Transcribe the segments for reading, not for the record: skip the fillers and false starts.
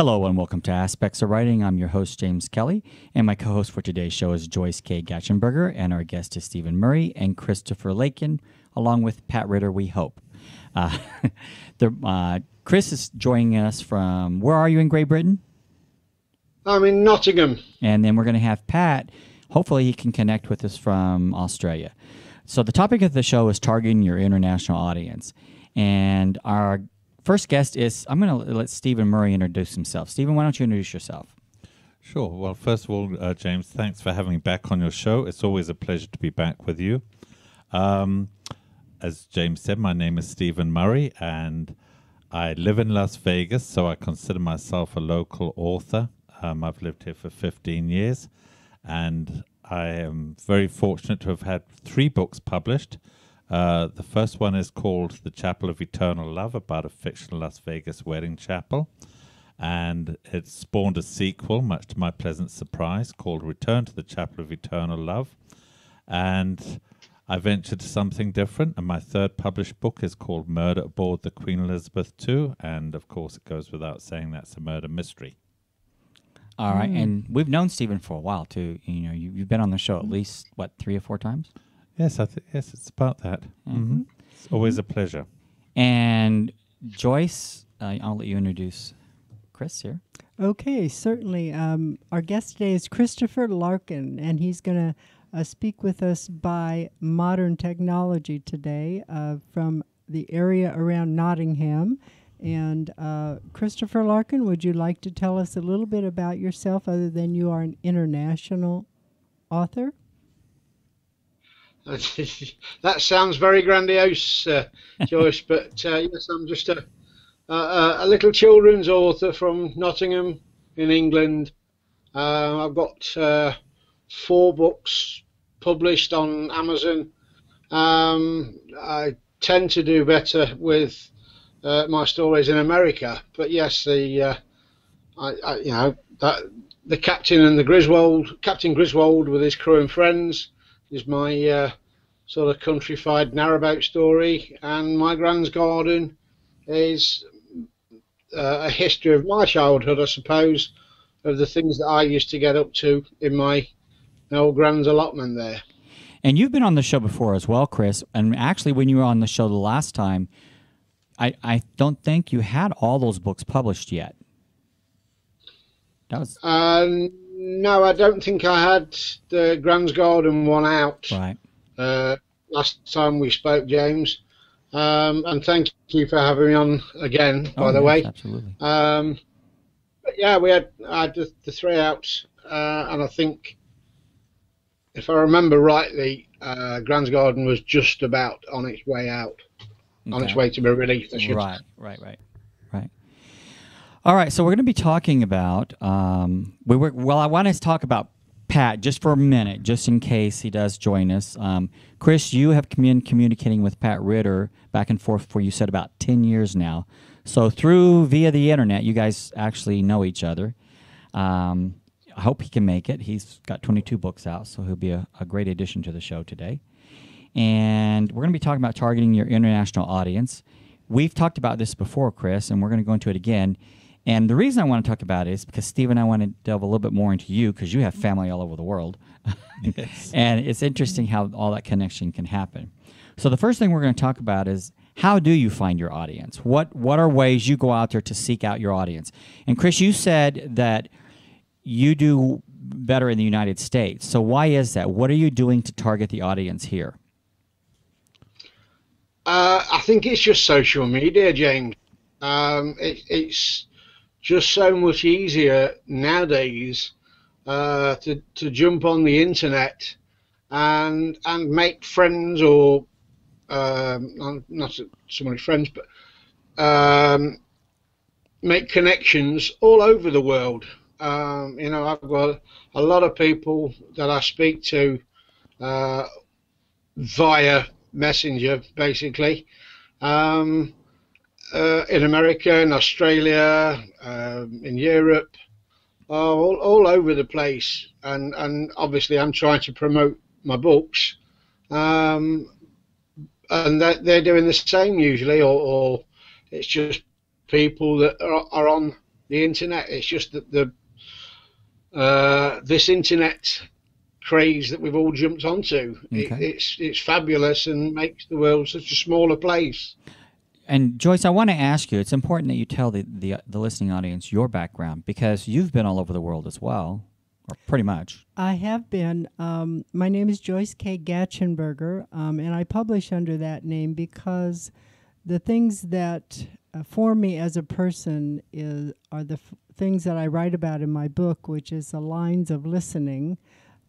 Hello and welcome to Aspects of Writing. I'm your host, James Kelly, and my co-host for today's show is Joyce K. Gatchenberger, and our guest is Stephen Murray and Christopher Lakin, along with Pat Ritter, we hope. Chris is joining us from, where are you in Great Britain? I'm in Nottingham. And then we're going to have Pat. Hopefully he can connect with us from Australia. So the topic of the show is targeting your international audience. And our first guest is, I'm going to let Stephen Murray introduce himself. Stephen, why don't you introduce yourself? Sure. Well, first of all, James, thanks for having me back on your show. It's always a pleasure to be back with you. As James said, my name is Stephen Murray, and I live in Las Vegas, so I consider myself a local author. I've lived here for 15 years, and I am very fortunate to have had 3 books published. The first one is called The Chapel of Eternal Love, about a fictional Las Vegas wedding chapel. And it spawned a sequel, much to my pleasant surprise, called Return to the Chapel of Eternal Love. And I ventured to something different, and my third published book is called Murder Aboard the Queen Elizabeth II. And, of course, it goes without saying that's a murder mystery. All right, and we've known Stephen for a while, too. You know, you've been on the show at least, 3 or 4 times? Yes, yes, it's about that. Mm-hmm. It's always a pleasure. And Joyce, I'll let you introduce Chris here. Okay, certainly. Our guest today is Christopher Larkin, and he's going to speak with us by modern technology today from the area around Nottingham. And Christopher Larkin, would you like to tell us a little bit about yourself, other than you are an international author? That sounds very grandiose, Joyce, but yes, I'm just a little children's author from Nottingham in England. I've got 4 books published on Amazon. I tend to do better with my stories in America, but yes, the captain and Captain Griswold with his crew and friends is my sort of countrified narrabout story, and My Grand's Garden is a history of my childhood, I suppose, of the things that I used to get up to in my old grand's allotment there. And you've been on the show before as well, Chris, and actually when you were on the show the last time, I don't think you had all those books published yet. That was... No, I don't think I had the Grand's Garden one out. Right. Last time we spoke, James. And thank you for having me on again, by the way. Absolutely. But yeah, I had the 3 out, and I think, if I remember rightly, Grand's Garden was just about on its way out, on its way to be released. Right. All right, so we're going to be talking about, I want to talk about Pat just for a minute, just in case he does join us. Chris, you have been communicating with Pat Ritter back and forth for, you said, about 10 years now. So via the internet, you guys actually know each other. I hope he can make it. He's got 22 books out, so he'll be a great addition to the show today. And we're going to be talking about targeting your international audience. We've talked about this before, Chris, and we're going to go into it again. And the reason I want to talk about it is because, Stephen, I want to delve a little bit more into you, because you have family all over the world. Yes. And it's interesting how all that connection can happen. So the first thing we're going to talk about is, how do you find your audience? What are ways you go out there to seek out your audience? And Chris, you said that you do better in the United States. So why is that? What are you doing to target the audience here? I think it's just social media, James. It's just so much easier nowadays to jump on the internet and make friends, or not so many friends, but make connections all over the world. I've got a lot of people that I speak to via Messenger, basically, in America, in Australia, in Europe, all over the place. And obviously I'm trying to promote my books, and they're doing the same usually, or it's just people that are on the internet. It's just that this internet craze that we've all jumped onto. Okay. It's fabulous and makes the world such a smaller place. And Joyce, I want to ask you, it's important that you tell the listening audience your background, because you've been all over the world as well, or pretty much. I have been. My name is Joyce K. Gatchenberger, and I publish under that name because the things that form me as a person are the things that I write about in my book, which is The Lines of Listening,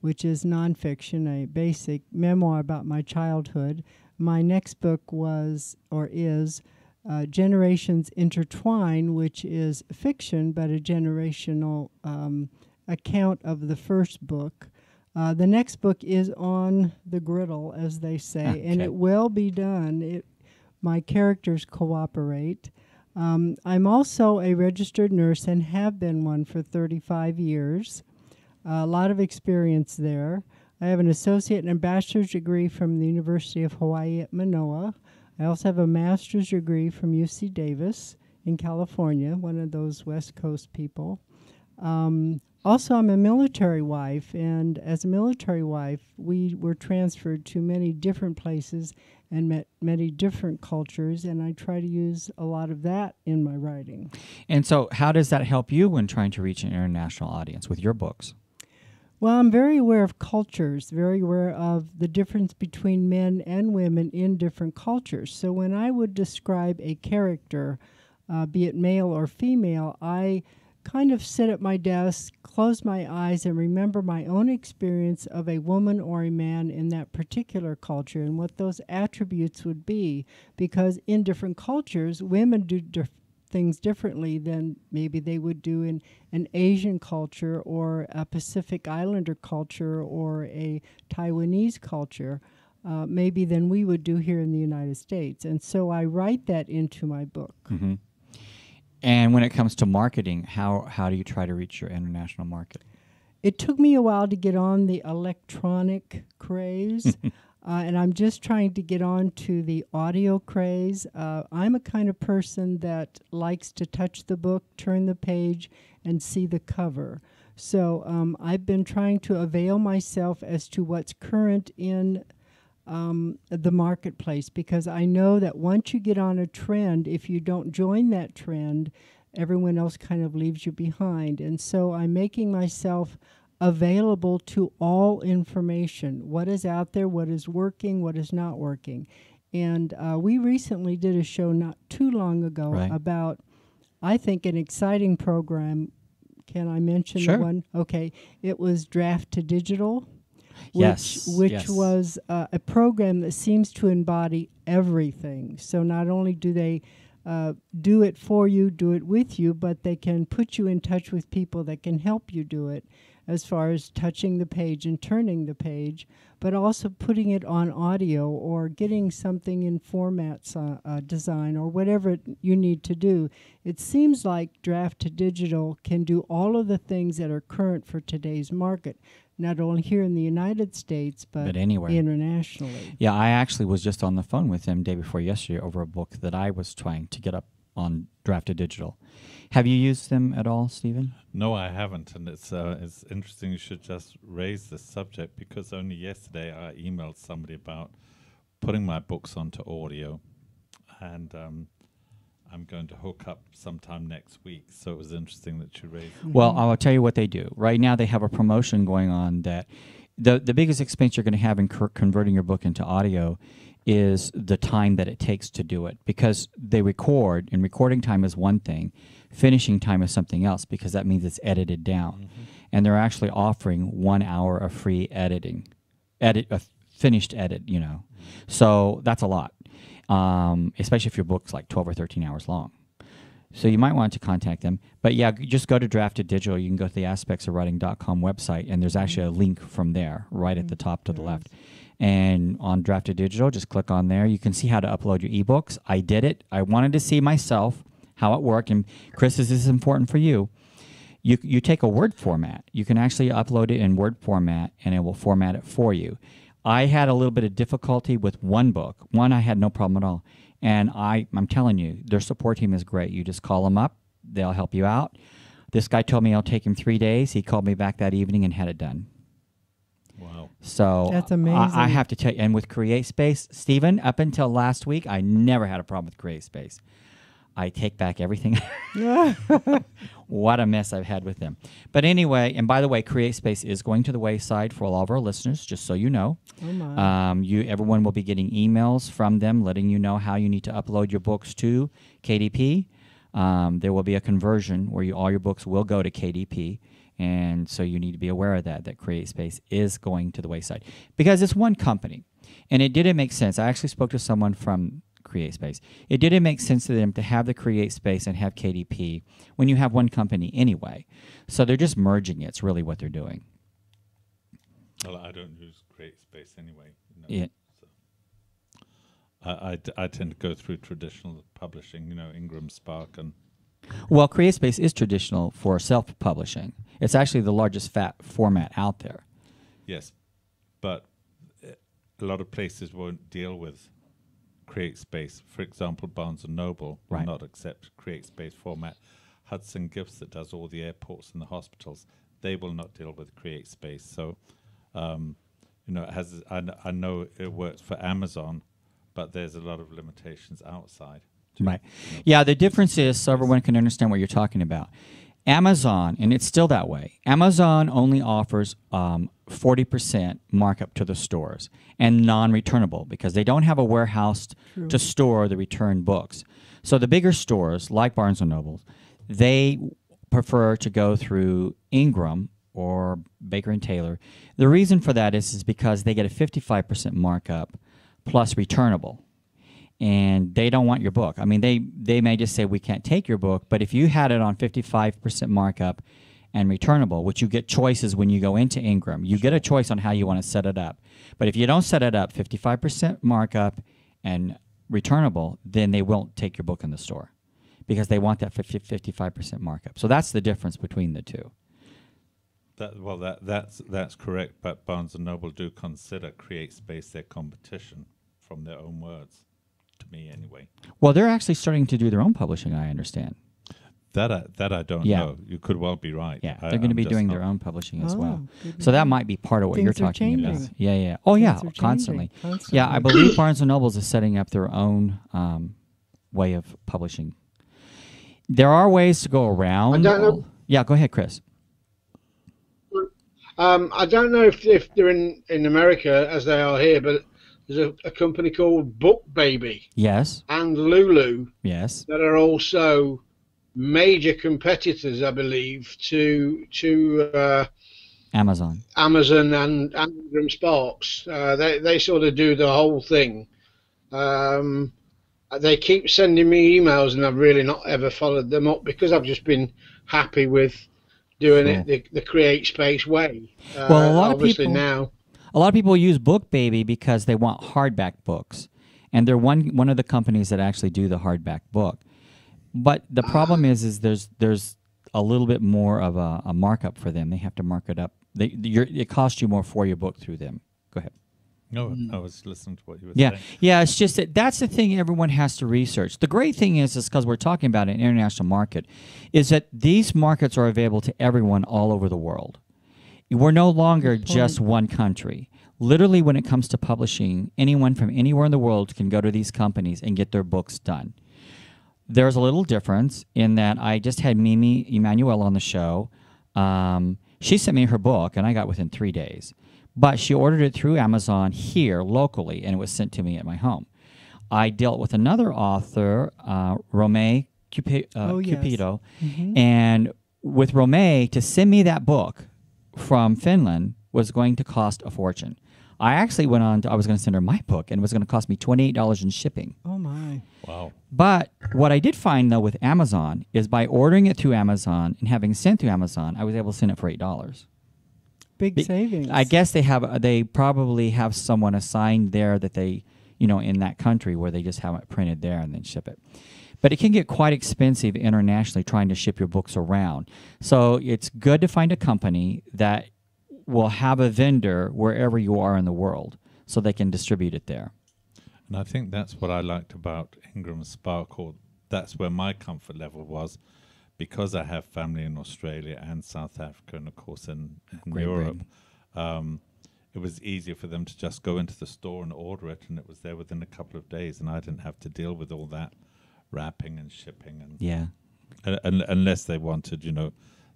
which is nonfiction, a basic memoir about my childhood. My next book is Generations Intertwine, which is fiction, but a generational account of the first book. The next book is on the griddle, as they say, and it will be done. My characters cooperate. I'm also a registered nurse and have been one for 35 years. A lot of experience there. I have an associate and a bachelor's degree from the University of Hawaii at Manoa. I also have a master's degree from UC Davis in California, one of those West Coast people. Also, I'm a military wife, and as a military wife, we were transferred to many different places and met many different cultures, and I try to use a lot of that in my writing. And so how does that help you when trying to reach an international audience with your books? Well, I'm very aware of cultures, very aware of the difference between men and women in different cultures. So when I would describe a character, be it male or female, I kind of sit at my desk, close my eyes, and remember my own experience of a woman or a man in that particular culture and what those attributes would be. Because in different cultures, women do things differently than maybe they would do in an Asian culture or a Pacific Islander culture or a Taiwanese culture, maybe than we would do here in the United States. And so I write that into my book. Mm-hmm. And when it comes to marketing, how do you try to reach your international market? It took me a while to get on the electronic craze, and I'm just trying to get on to the audio craze. I'm a kind of person that likes to touch the book, turn the page, and see the cover. So I've been trying to avail myself as to what's current in the marketplace, because I know that once you get on a trend, if you don't join that trend, everyone else kind of leaves you behind. And so I'm making myself available to all information, what is out there, what is working, what is not working. And we recently did a show not too long ago about, I think, an exciting program. Can I mention Sure. the one? Okay. It was Draft to Digital. Which was a program that seems to embody everything. So not only do they do it for you, do it with you, but they can put you in touch with people that can help you do it as far as touching the page and turning the page, but also putting it on audio or getting something in formats design or whatever you need to do. It seems like Draft to Digital can do all of the things that are current for today's market, not only here in the United States, but anywhere internationally. Yeah, I actually was just on the phone with him day before yesterday over a book that I was trying to get up on Draft to Digital. Have you used them at all, Stephen? No, I haven't, and it's interesting you should just raise this subject, because only yesterday I emailed somebody about putting my books onto audio, and I'm going to hook up sometime next week, so it was interesting that you raised it. Well, I'll tell you what they do. Right now they have a promotion going on that the biggest expense you're going to have in converting your book into audio is the time that it takes to do it, because they record, and recording time is one thing, finishing time is something else, because that means it's edited down. Mm-hmm. And they're actually offering 1 hour of free editing, a finished edit, you know. Mm-hmm. So that's a lot, especially if your book's like 12 or 13 hours long. So you might want to contact them. But yeah, just go to Draft to Digital. You can go to the aspectsofwriting.com website, and there's actually a link from there right at the top to the left. And on Draft to Digital, just click on there. You can see how to upload your ebooks. I did it. I wanted to see myself how it worked. And Chris, this is important for you. You take a Word format. You can actually upload it in Word format, and it will format it for you. I had a little bit of difficulty with one book. One I had no problem at all. And I'm telling you, their support team is great. You just call them up, they'll help you out. This guy told me it'll take him 3 days. He called me back that evening and had it done. Wow. So that's amazing. I have to tell you, and with CreateSpace, Stephen, up until last week, I never had a problem with CreateSpace. I take back everything. What a mess I've had with them. But anyway, and by the way, CreateSpace is going to the wayside for all of our listeners, just so you know. Oh my. Everyone will be getting emails from them letting you know how you need to upload your books to KDP. There will be a conversion where all your books will go to KDP. And so you need to be aware of that CreateSpace is going to the wayside. Because it's one company. And it didn't make sense. I actually spoke to someone from CreateSpace. It didn't make sense to them to have the CreateSpace and have KDP when you have one company anyway. So they're just merging it. It's really what they're doing. Well, I don't use CreateSpace anyway. Yeah. So I tend to go through traditional publishing, Ingram Spark and... Well, CreateSpace is traditional for self-publishing. It's actually the largest format out there. Yes, but a lot of places won't deal with CreateSpace. For example, Barnes & Noble will Right. not accept CreateSpace format. Hudson Gifts, that does all the airports and the hospitals, they will not deal with CreateSpace. So, I know it works for Amazon, but there's a lot of limitations outside. Right. Yeah, the difference is, so everyone can understand what you're talking about. Amazon, and it's still that way, Amazon only offers 40% markup to the stores and non-returnable because they don't have a warehouse to store the returned books. So the bigger stores, like Barnes & Noble, they prefer to go through Ingram or Baker & Taylor. The reason for that is because they get a 55% markup plus returnable. And they don't want your book. I mean, they may just say, we can't take your book, but if you had it on 55% markup and returnable, which you get choices when you go into Ingram, you get a choice on how you want to set it up. But if you don't set it up 55% markup and returnable, then they won't take your book in the store because they want that 55% markup. So that's the difference between the two. That's correct, but Barnes & Noble do consider CreateSpace their competition from their own words. To me, anyway. Well, they're actually starting to do their own publishing, I understand. That I don't know. You could well be right. Yeah, they're going to be doing their own publishing as well. Good So that might be part of what you're talking about. changing. Yeah. Oh, yeah, Things are constantly. changing, Yeah, I believe Barnes & Noble is setting up their own way of publishing. There are ways to go around. I don't know. Yeah, go ahead, Chris. I don't know if they're in America as they are here, but there's a company called Book Baby Yes. and Lulu Yes. that are also major competitors, I believe, to Amazon. Amazon and Ingram Sparks. They sort of do the whole thing. They keep sending me emails, and I've really not ever followed them up because I've just been happy with doing it the CreateSpace way. Well, a lot of obviously people now. A lot of people use Book Baby because they want hardback books, and they're one of the companies that actually do the hardback book. But the problem is there's a little bit more of a markup for them. They have to mark it up. It costs you more for your book through them. Go ahead. No, I was listening to what you were saying. Yeah. It's just that's the thing everyone has to research. The great thing is because we're talking about an international market, is that these markets are available to everyone all over the world. We're no longer just one country. Literally, when it comes to publishing, anyone from anywhere in the world can go to these companies and get their books done. There's a little difference in that I just had Mimi Emanuel on the show. She sent me her book, and I got within 3 days. But she ordered it through Amazon here locally, and it was sent to me at my home. I dealt with another author, Romay Cupido, and with Romay, to send me that book from Finland was going to cost a fortune. I actually I was going to send her my book, and it was going to cost me $28 in shipping. Oh, my. Wow. But what I did find, though, with Amazon is by ordering it through Amazon and having sent through Amazon, I was able to send it for $8. Big savings. I guess they probably have someone assigned there that they, in that country where they just have it printed there and then ship it. But it can get quite expensive internationally trying to ship your books around. So it's good to find a company that will have a vendor wherever you are in the world so they can distribute it there. And I think that's what I liked about Ingram Spark, or that's where my comfort level was, because I have family in Australia and South Africa, and of course in Great Europe, it was easier for them to just go into the store and order it, and it was there within a couple of days, and I didn't have to deal with all that wrapping and shipping. And Yeah. unless they wanted,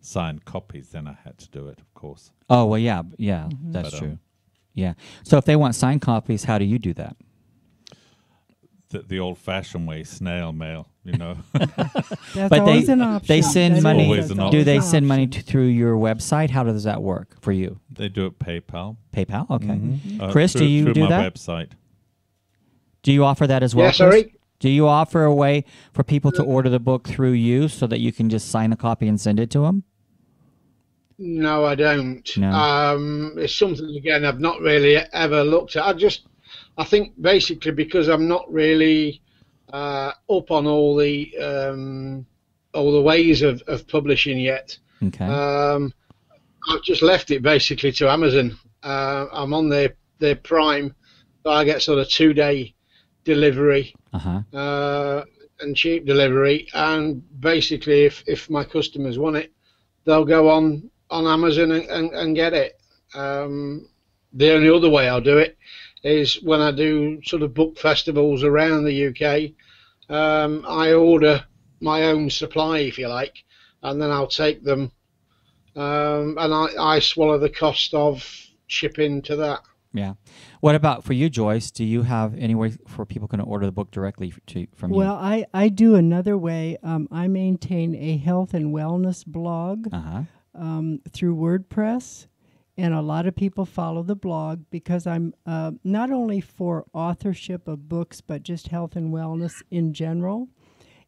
signed copies, then I had to do it, of course. Oh, well, yeah, that's But, true. Yeah. So if they want signed copies, how do you do that? The old-fashioned way, snail mail, That's But always an option. they send That money. Always an Do option. they send money through your website? How does that work for you? They do it PayPal. PayPal? Okay. Mhm. Chris, do you through do my that? website. Do you offer that as well? Yeah, Chris? sorry? Do you offer a way for people to order the book through you so that you can just sign a copy and send it to them? No, I don't. No. It's something, again, I've not really ever looked at. I think basically because I'm not really up on all the ways of publishing yet. Okay. I've just left it basically to Amazon. I'm on their Prime, so I get sort of 2-day delivery and cheap delivery. And basically, if my customers want it, they'll go on Amazon and get it. The only other way I'll do it is when I do sort of book festivals around the UK. I order my own supply, if you like, and then I'll take them, and I swallow the cost of shipping to that. Yeah. What about for you, Joyce? Do you have any way for people can order the book directly from you? Well, I do another way. I maintain a health and wellness blog through WordPress, and a lot of people follow the blog because I'm not only for authorship of books, but just health and wellness in general.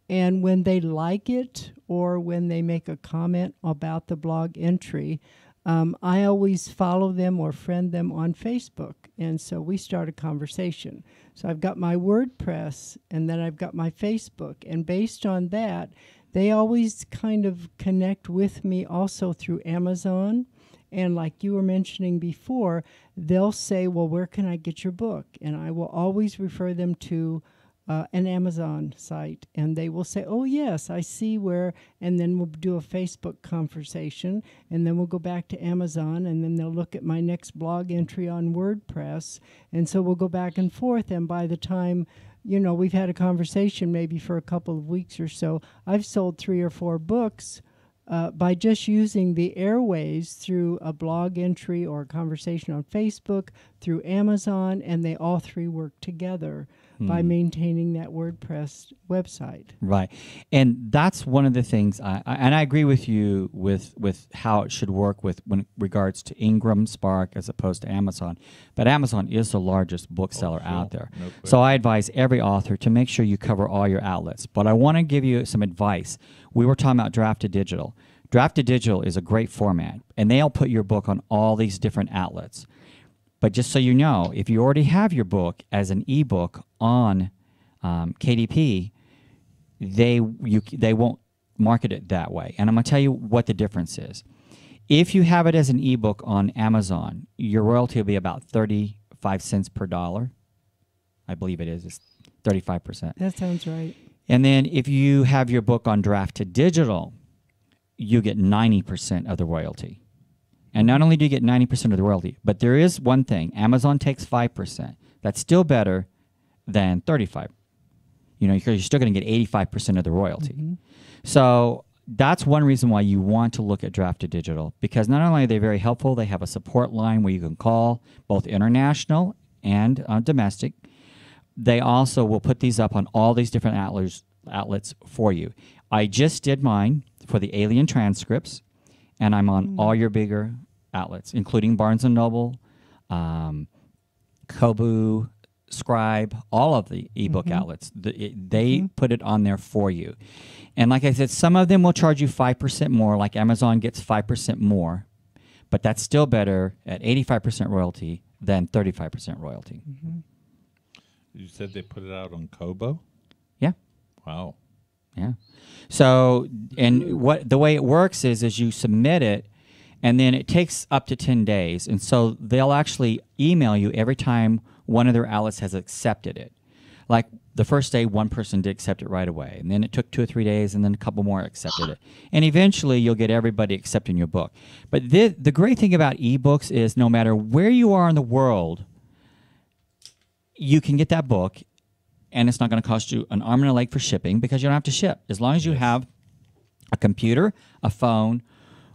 And when they like it or when they make a comment about the blog entry, I always follow them or friend them on Facebook. And so we start a conversation. So I've got my WordPress and then I've got my Facebook. And based on that, they always kind of connect with me also through Amazon. And like you were mentioning before, they'll say, well, where can I get your book? And I will always refer them to an Amazon site. And they will say, oh, yes, I see where. And then we'll do a Facebook conversation. And then we'll go back to Amazon. And then they'll look at my next blog entry on WordPress. And so we'll go back and forth. And by the time, we've had a conversation maybe for a couple of weeks or so, I've sold 3 or 4 books by just using the airways through a blog entry or a conversation on Facebook, through Amazon, and they all 3 work together by maintaining that WordPress website. Right. And that's one of the things, and I agree with you with how it should work when it regards to Ingram Spark as opposed to Amazon. But Amazon is the largest bookseller out there. No So I advise every author to make sure you cover all your outlets. But I want to give you some advice. We were talking about Drafted Digital. Drafted Digital is a great format, and they'll put your book on all these different outlets. But just so you know, if you already have your book as an ebook on KDP, they won't market it that way. And I'm going to tell you what the difference is. If you have it as an ebook on Amazon, your royalty will be about 35 cents per dollar. I believe it is. It's 35%. That sounds right. And then if you have your book on Drafted Digital, you get 90% of the royalty. And not only do you get 90% of the royalty, but there is one thing. Amazon takes 5%. That's still better than 35%. Because you're still going to get 85% of the royalty. So that's one reason why you want to look at Drafted Digital, because not only are they very helpful, they have a support line where you can call both international and domestic. They also will put these up on all these different outlets for you. I just did mine for the Alien transcripts, and I'm on all your bigger outlets, including Barnes & Noble, Kobo, Scribe, all of the ebook outlets. They put it on there for you. And like I said, some of them will charge you 5% more, like Amazon gets 5% more, but that's still better at 85% royalty than 35% royalty. You said they put it out on Kobo? Yeah. Wow. Yeah. So, and the way it works is you submit it, and then it takes up to 10 days. And so they'll actually email you every time one of their outlets has accepted it. Like the first day, one person did accept it right away, and then it took 2 or 3 days, and then a couple more accepted it, and eventually you'll get everybody accepting your book. But the great thing about ebooks is no matter where you are in the world, you can get that book, and it's not going to cost you an arm and a leg for shipping because you don't have to ship. As long as you have a computer, a phone,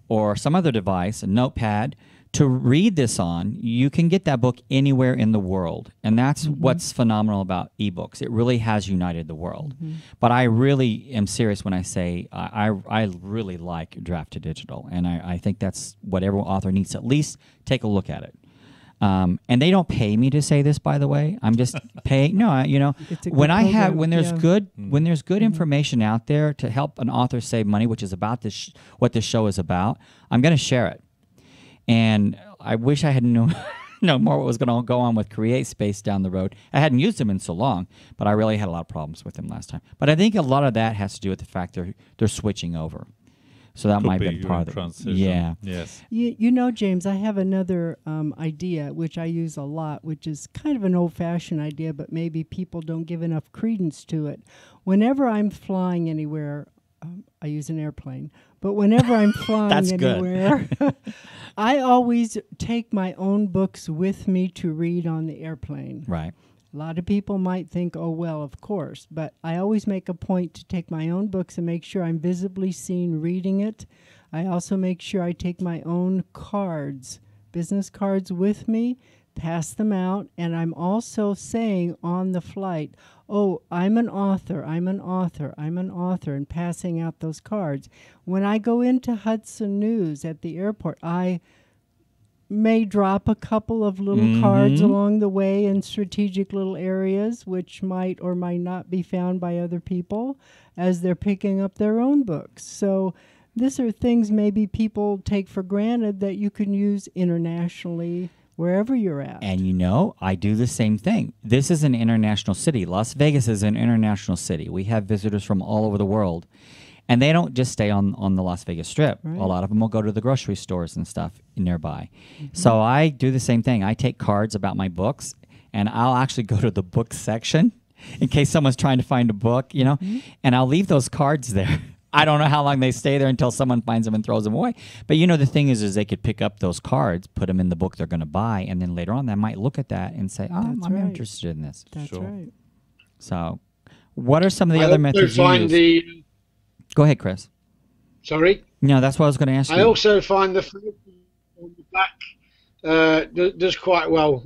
or some other device, a notepad, to read this on, you can get that book anywhere in the world. And that's what's phenomenal about ebooks. It really has united the world. But I really am serious when I say I really like draft to digital. And I think that's what every author needs to at least take a look at it. And they don't pay me to say this, by the way. I'm just paying. No, when there's good information out there to help an author save money, which is about what this show is about, I'm going to share it. And I wish I had known more what was going to go on with CreateSpace down the road. I hadn't used them in so long, but I really had a lot of problems with them last time. But I think a lot of that has to do with the fact they're switching over. So that might be part of the transition. Yeah. Yes. You know, James, I have another idea, which I use a lot, which is kind of an old-fashioned idea, but maybe people don't give enough credence to it. Whenever I'm flying anywhere, I use an airplane, but whenever I'm flying anywhere, I always take my own books with me to read on the airplane. Right. A lot of people might think, oh, well, of course, but I always make a point to take my own books and make sure I'm visibly seen reading it. I also make sure I take my own cards, business cards with me, pass them out, and I'm also saying on the flight, oh, I'm an author, I'm an author, I'm an author, and passing out those cards. When I go into Hudson News at the airport, I may drop a couple of little cards along the way in strategic little areas, which might or might not be found by other people as they're picking up their own books. So these are things maybe people take for granted that you can use internationally wherever you're at. And you know, I do the same thing. This is an international city. Las Vegas is an international city. We have visitors from all over the world. And they don't just stay on the Las Vegas Strip. Right. A lot of them will go to the grocery stores and stuff nearby. So I do the same thing. I take cards about my books, and I'll actually go to the book section in case someone's trying to find a book, you know, and I'll leave those cards there. I don't know how long they stay there until someone finds them and throws them away. But, you know, the thing is they could pick up those cards, put them in the book they're going to buy, and then later on they might look at that and say, oh, I'm interested in this. That's right. So what are some of the other methods you use? Go ahead, Chris. Sorry? No, that's what I was going to ask you. I also find the photo on the back does quite well.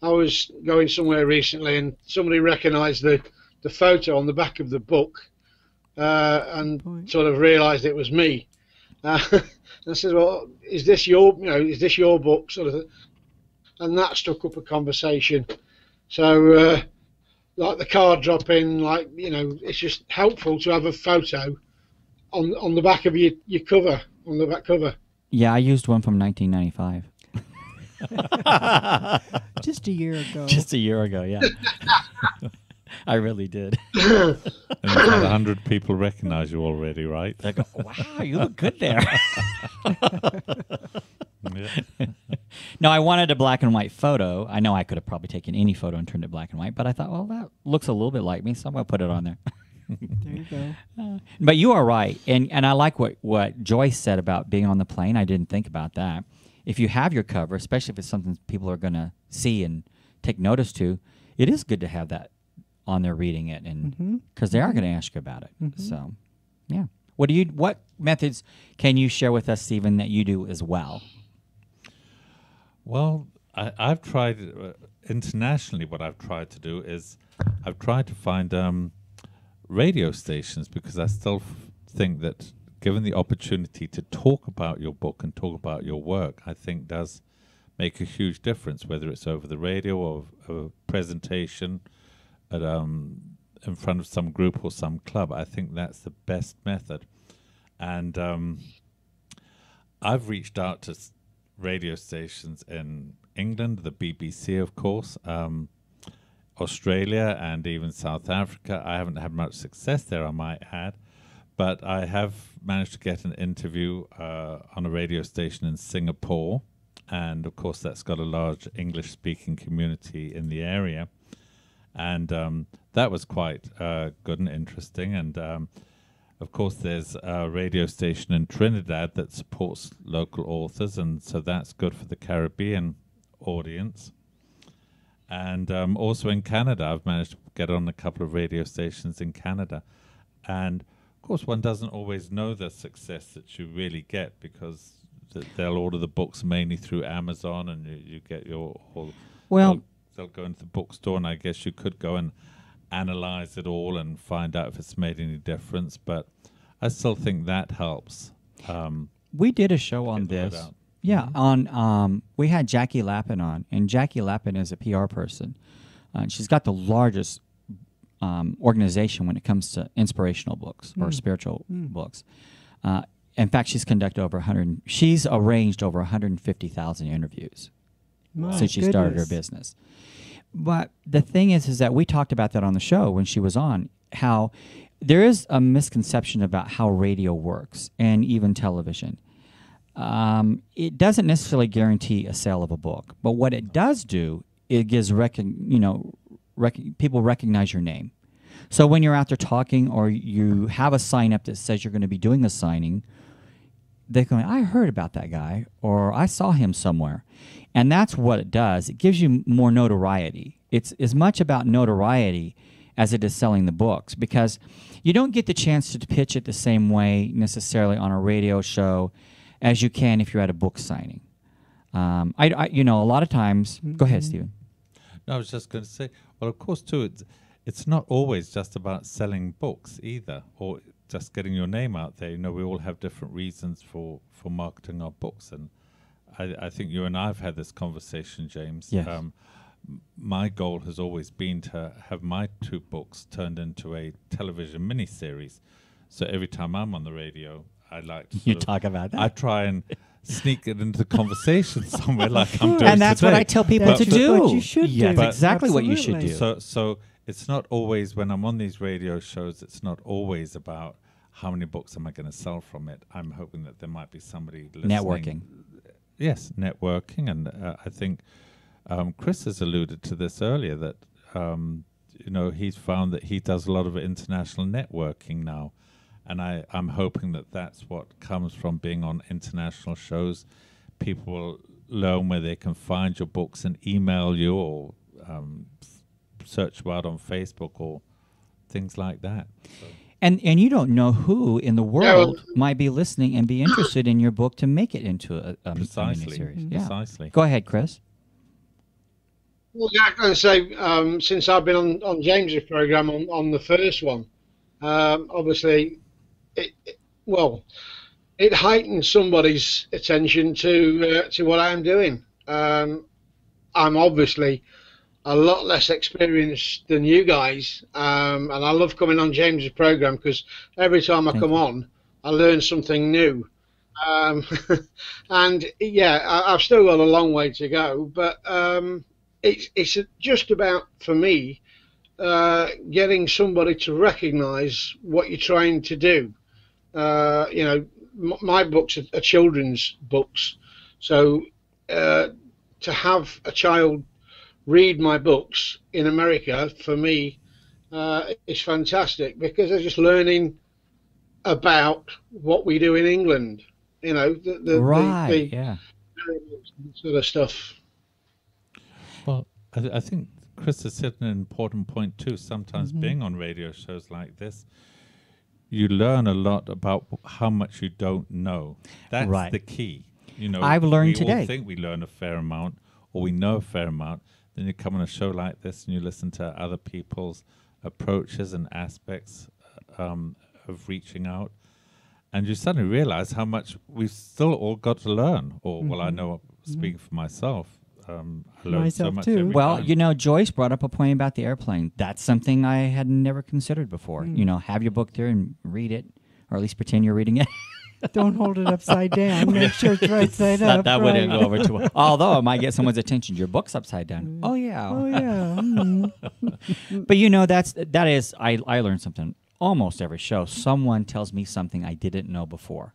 I was going somewhere recently and somebody recognised the photo on the back of the book and sort of realised it was me. And I said, well, is this your book? Sort of, and that struck up a conversation. So, like the card dropping, like, you know, it's just helpful to have a photo on the back of your cover, on the back cover. Yeah, I used one from 1995. Just a year ago. Just a year ago, yeah. I really did. And you've had 100 people recognize you already, right? They go, wow, you look good there. No, I wanted a black and white photo. I know I could have probably taken any photo and turned it black and white, but I thought, well, that looks a little bit like me, so I'm going to put it on there. There you go. But you are right, and I like what Joyce said about being on the plane. I didn't think about that. If you have your cover, especially if it's something people are going to see and take notice to, it is good to have that on there reading it, and because they are going to ask you about it. So, yeah. What methods can you share with us, Stephen, that you do as well? Well, I've tried internationally. What I've tried to do is I've tried to find radio stations, because I still think that given the opportunity to talk about your book and talk about your work, I think does make a huge difference, whether it's over the radio or a presentation at in front of some group or some club. I think that's the best method. And I've reached out to radio stations in England, the BBC, of course, Australia, and even South Africa. I haven't had much success there, I might add, but I have managed to get an interview on a radio station in Singapore, and of course that's got a large English-speaking community in the area. And that was quite good and interesting. And of course, there's a radio station in Trinidad that supports local authors, and so that's good for the Caribbean audience. And also in Canada, I've managed to get on a couple of radio stations in Canada. And of course, one doesn't always know the success that you really get, because they'll order the books mainly through Amazon, and you get your... They'll go into the bookstore, and I guess you could go and analyze it all and find out if it's made any difference, but I still think that helps. We did a show on this. Yeah, on we had Jackie Lappin on, and Jackie Lappin is a PR person. She's got the largest organization when it comes to inspirational books or spiritual books. In fact, she's conducted over 100. She's arranged over 150,000 interviews since she started her business. But the thing is that we talked about that on the show when she was on, how there is a misconception about how radio works and even television. It doesn't necessarily guarantee a sale of a book, but what it does do, it gives people recognize your name. So when you're out there talking, or you have a sign up that says you're going to be doing a signing, they're going, I heard about that guy, or I saw him somewhere. And that's what it does. It gives you more notoriety. It's as much about notoriety as it is selling the books, because you don't get the chance to pitch it the same way necessarily on a radio show as you can if you're at a book signing. A lot of times... Go ahead, Stephen. No, I was just going to say, well, of course, too, it's not always just about selling books either, or just getting your name out there. We all have different reasons for marketing our books, and I think you and I have had this conversation, James. Yes. My goal has always been to have my 2 books turned into a television miniseries. So every time I'm on the radio, I like to talk about that. I try and sneak it into the conversation somewhere, like I'm doing and that's today. what I tell people to do. What you should do. That's exactly what you should do. So it's not always, when I'm on these radio shows, it's not always about how many books am I going to sell from it. I'm hoping that there might be somebody listening. Networking. Yes, networking. And I think Chris has alluded to this earlier, that he's found that he does a lot of international networking now. And I'm hoping that that's what comes from being on international shows. People will learn where they can find your books and email you, or search you out on Facebook or things like that. So. And you don't know who in the world might be listening and be interested in your book to make it into a Precisely. miniseries. Precisely. Go ahead, Chris. Well, yeah, I'm going to say, since I've been on James's program on the first one, obviously, it heightens somebody's attention to what I'm doing. I'm obviously a lot less experienced than you guys, and I love coming on James's program, because every time I come on, I learn something new. And yeah, I've still got a long way to go, but it's just about, for me, getting somebody to recognize what you're trying to do. My books are children's books, so to have a child read my books in America, for me, is fantastic, because they're just learning about what we do in England. The sort of stuff. Well, I think Chris has said an important point too. Sometimes being on radio shows like this, you learn a lot about how much you don't know. That's the key. I've learned today. We all think we learn a fair amount, or we know a fair amount. Then you come on a show like this and you listen to other people's approaches and aspects of reaching out, and you suddenly realize how much we've still all got to learn. Or, well, I know, speaking for myself, I learned so much every time. Joyce brought up a point about the airplane. That's something I had never considered before. Have your book there and read it, or at least pretend you're reading it. Don't hold it upside down. Make sure it's right side up. That wouldn't go over too well. Although it might get someone's attention. Your book's upside down. Oh yeah. Oh yeah. But that is. I learned something almost every show. Someone tells me something I didn't know before.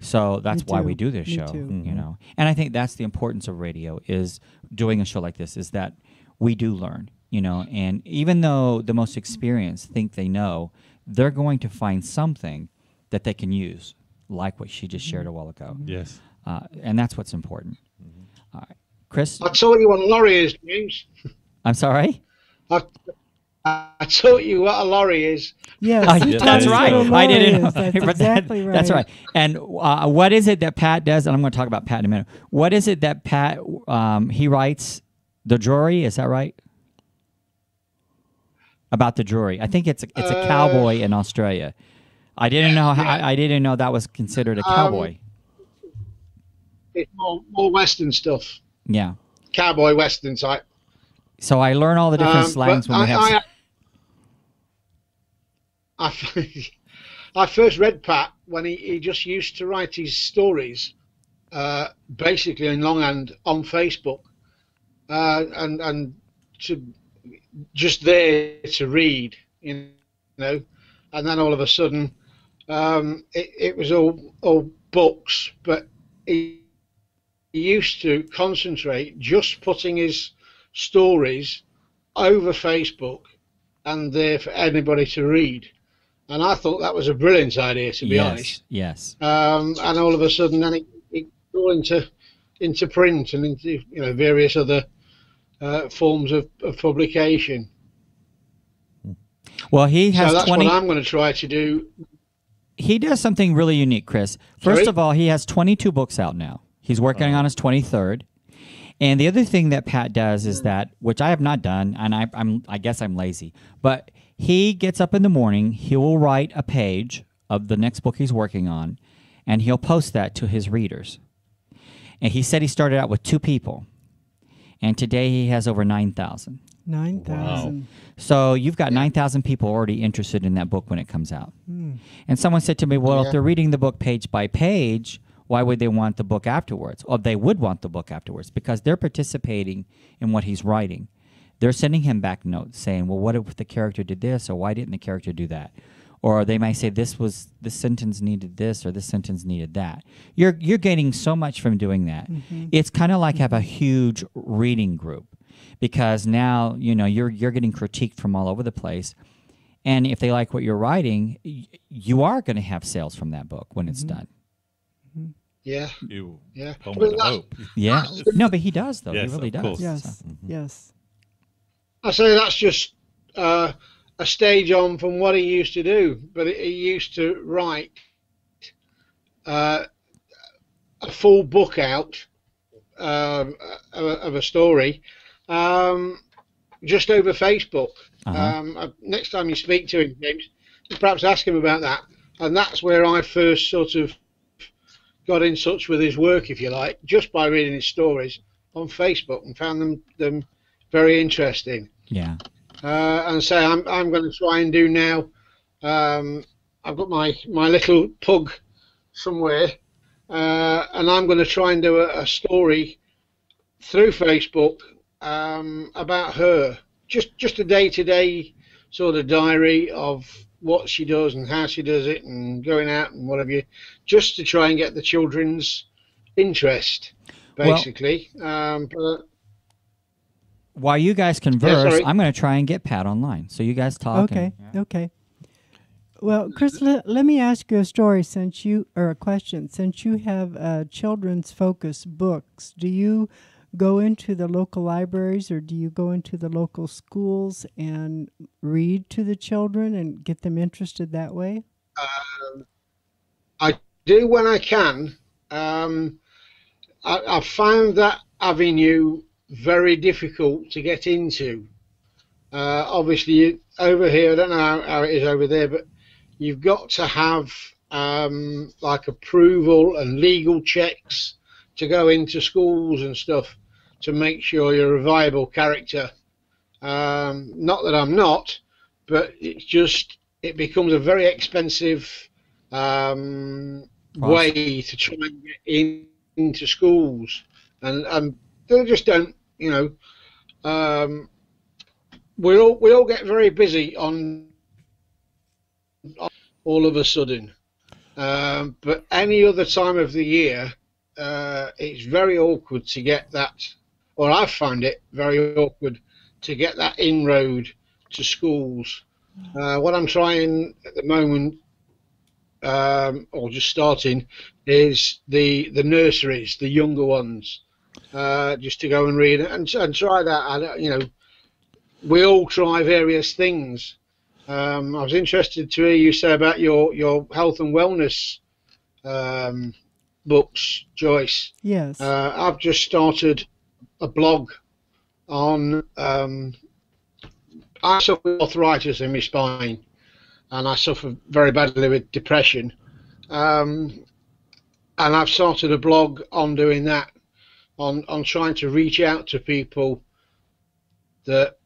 So that's why we do this show. And I think that's the importance of radio, is doing a show like this, is that we do learn. you know, and even though the most experienced think they know, they're going to find something that they can use, like what she just shared a while ago. Yes. And that's what's important. All right. Chris? I taught you what a lorry is, James. I'm sorry? I taught you what a lorry is. Yes, Oh, you that's taught us right. what a I lorry didn't know. is. That's But exactly right. That's right. And what is it that Pat does? And I'm going to talk about Pat in a minute. What is it that Pat, he writes the jury? Is that right? About the jury. I think it's a cowboy in Australia. I didn't know. I didn't know that was considered a cowboy. It's more Western stuff. Yeah. Cowboy Western type. So I learn all the different slangs when we have. I first read Pat when he just used to write his stories, basically in longhand on Facebook, and to just there to read, you know, and then all of a sudden, it was all books, but he used to concentrate just putting his stories over Facebook and there for anybody to read. And I thought that was a brilliant idea, to be honest. Yes. And all of a sudden, then it got into print and into, you know, various other forms of publication. Well, he has so that's 20. what I'm going to try to do. He does something really unique, Chris. First of all, he has 22 books out now. He's working on his 23rd. And the other thing that Pat does is that, which I have not done, and I guess I'm lazy, but he gets up in the morning, he will write a page of the next book he's working on, and he'll post that to his readers. And he said he started out with 2 people, and today he has over 9,000. 9,000. Wow. So you've got 9,000 people already interested in that book when it comes out. And someone said to me, well, if they're reading the book page by page, why would they want the book afterwards? Well, they would want the book afterwards because they're participating in what he's writing. They're sending him back notes saying, well, what if the character did this, or why didn't the character do that? Or they might say this sentence needed this, or this sentence needed that. You're getting so much from doing that. It's kind of like have a huge reading group, because now you're getting critiqued from all over the place, and if they like what you're writing, you are going to have sales from that book when it's done. Yeah. Yeah. I mean, Hope. Yeah. No, but he does, though. Yes, he really of does. course. Yes. So. Yes. I say that's just a stage on from what he used to do, but he used to write a full book out of a story just over Facebook. Next time you speak to him, James, perhaps ask him about that. And that's where I first sort of got in touch with his work, if you like, just by reading his stories on Facebook, and found them very interesting. Yeah. And so I'm going to try and do now. I've got my little pug somewhere, and I'm going to try and do a story through Facebook about her, just a day-to-day sort of diary of what she does and how she does it, and going out and whatever you, just to try and get the children's interest, basically. While you guys converse, sorry. I'm going to try and get Pat online. So you guys talk. Okay. Well, Chris, let me ask you a question. Since you have children's focused books, do you go into the local libraries, or do you go into the local schools and read to the children and get them interested that way? I do when I can. I found that avenue very difficult to get into. Obviously, over here, I don't know how it is over there, but you've got to have like approval and legal checks to go into schools and stuff to make sure you're a viable character. Not that I'm not, but it becomes a very expensive way to try and get into schools, and they just don't. We all get very busy on all of a sudden, but any other time of the year, it's very awkward to get that, or I find it very awkward to get that inroad to schools. What I'm trying at the moment, or just starting, is the nurseries, the younger ones, just to go and read and try that. We all try various things. I was interested to hear you say about your health and wellness books, Joyce. Yes. I've just started a blog on. I suffer with arthritis in my spine, and I suffer very badly with depression. And I've started a blog on doing that, on trying to reach out to people that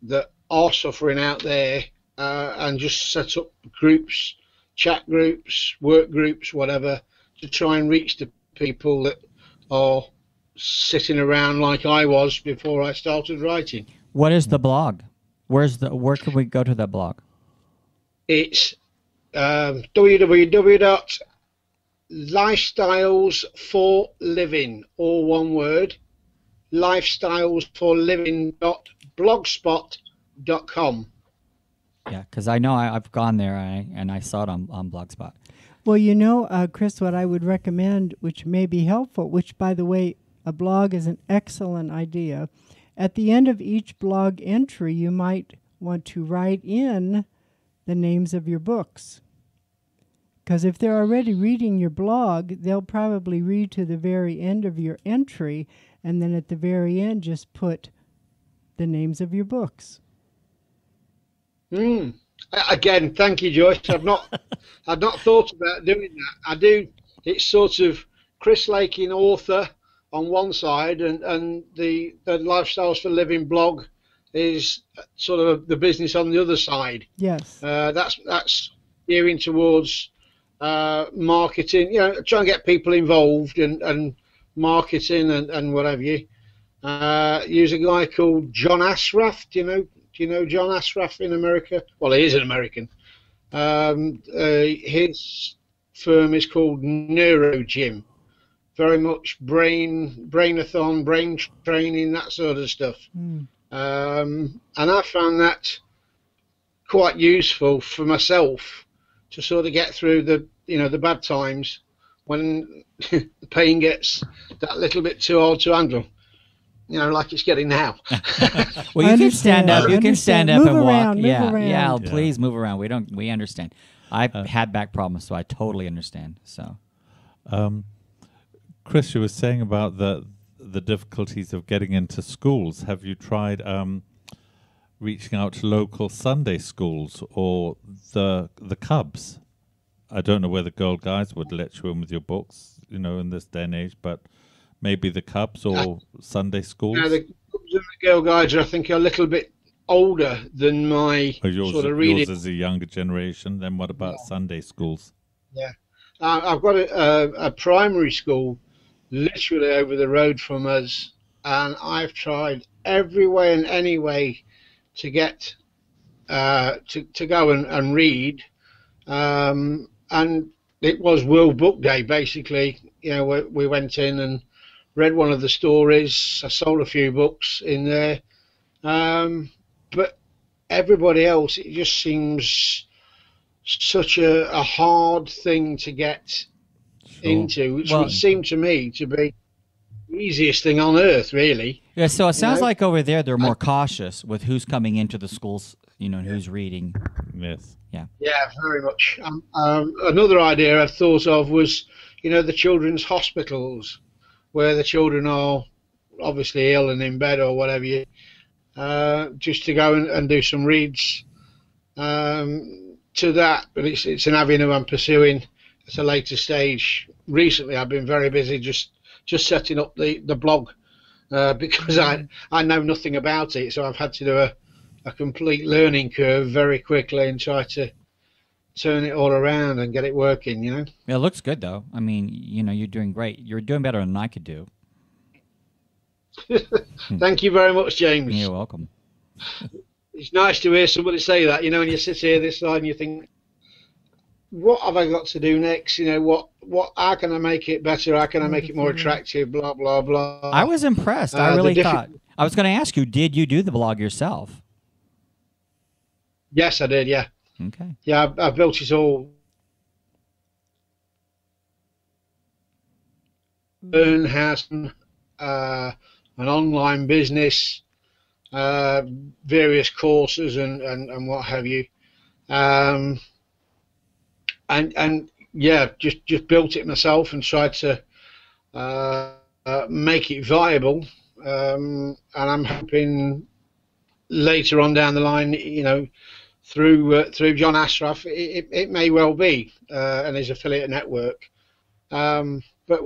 are suffering out there, and just set up groups, chat groups, work groups, whatever, to try and reach the people that are sitting around like I was before I started writing. What is the blog? Where can we go to that blog? It's www.lifestylesforliving, all one word, lifestylesforliving.blogspot.com. Yeah, because I know I've gone there and I saw it on Blogspot. Well, Chris, what I would recommend, which may be helpful, which, by the way, a blog is an excellent idea. At the end of each blog entry, you might want to write in the names of your books. Because if they're already reading your blog, they'll probably read to the very end of your entry, and then at the very end, just put the names of your books. Again, thank you, Joyce. I've not thought about doing that. I do. It's sort of Chris Lakin, author, on one side, and the Lifestyles for Living blog is sort of the business on the other side. Yes. That's gearing towards marketing. Trying to get people involved and marketing and whatever you. Use a guy called John Ashraf. Do you know John Ashraf in America? Well, he is an American. His firm is called NeuroGym. Very much brainathon, brain training, that sort of stuff. And I found that quite useful for myself to sort of get through the bad times when the pain gets that little bit too hard to handle. Like it's getting now. Well, you can stand up. You can stand up and walk. Move around. Yeah. Please move around. We understand. I've had back problems, so I totally understand. So, Chris, you were saying about the difficulties of getting into schools. Have you tried reaching out to local Sunday schools or the Cubs? I don't know whether Girl Guides would let you in with your books, in this day and age, but maybe the Cubs or Sunday schools? The Cubs and the Girl Guides, I think, are a little bit older than my sort of reading. Yours is a younger generation. Then what about Sunday schools? Yeah. I've got a primary school literally over the road from us, and I've tried every way and any way to get to go and read, and it was World Book Day basically. We went in and read one of the stories. I sold a few books in there, but everybody else, it just seems such a hard thing to get into, which would seem to me to be the easiest thing on earth, really. Yeah, so it sounds like over there they're more cautious with who's coming into the schools, and who's reading. Yes. Yeah. Yeah, very much. Another idea I've thought of was, the children's hospitals, where the children are obviously ill and in bed or whatever, just to go and do some reads to that. But it's an avenue I'm pursuing at a later stage. Recently, I've been very busy just setting up the blog because I know nothing about it, so I've had to do a complete learning curve very quickly and try to turn it all around and get it working. Yeah, it looks good though. I mean, you're doing great. You're doing better than I could do. Thank you very much, James. You're welcome. It's nice to hear somebody say that, when you sit here this side and you think, what have I got to do next? How can I make it better? How can I make it more attractive? Blah, blah, blah. I was impressed. I really thought. I was going to ask you, did you do the blog yourself? Yes, I did. Yeah, Okay. yeah. I built it all. Earn house, an online business, uh, various courses, and what have you. Um, and yeah, just built it myself and tried to make it viable. And I'm hoping later on down the line, through John Ashraf, it may well be and his affiliate network. But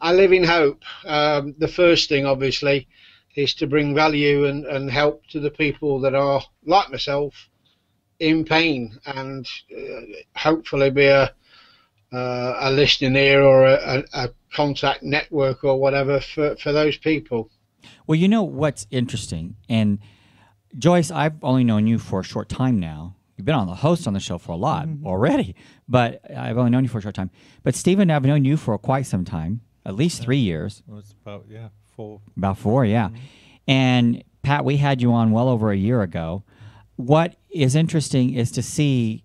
I live in hope. The first thing, obviously, is to bring value and help to the people that are like myself in pain, and hopefully be a listening ear or a contact network or whatever for those people. Well, you know what's interesting, and Joyce, I've only known you for a short time now. You've been on the host on the show for a lot already, but I've only known you for a short time. But Stephen, I've known you for quite some time, at least 3 years. It was about 4. About 4, yeah. And Pat, we had you on well over a year ago. What is interesting is to see,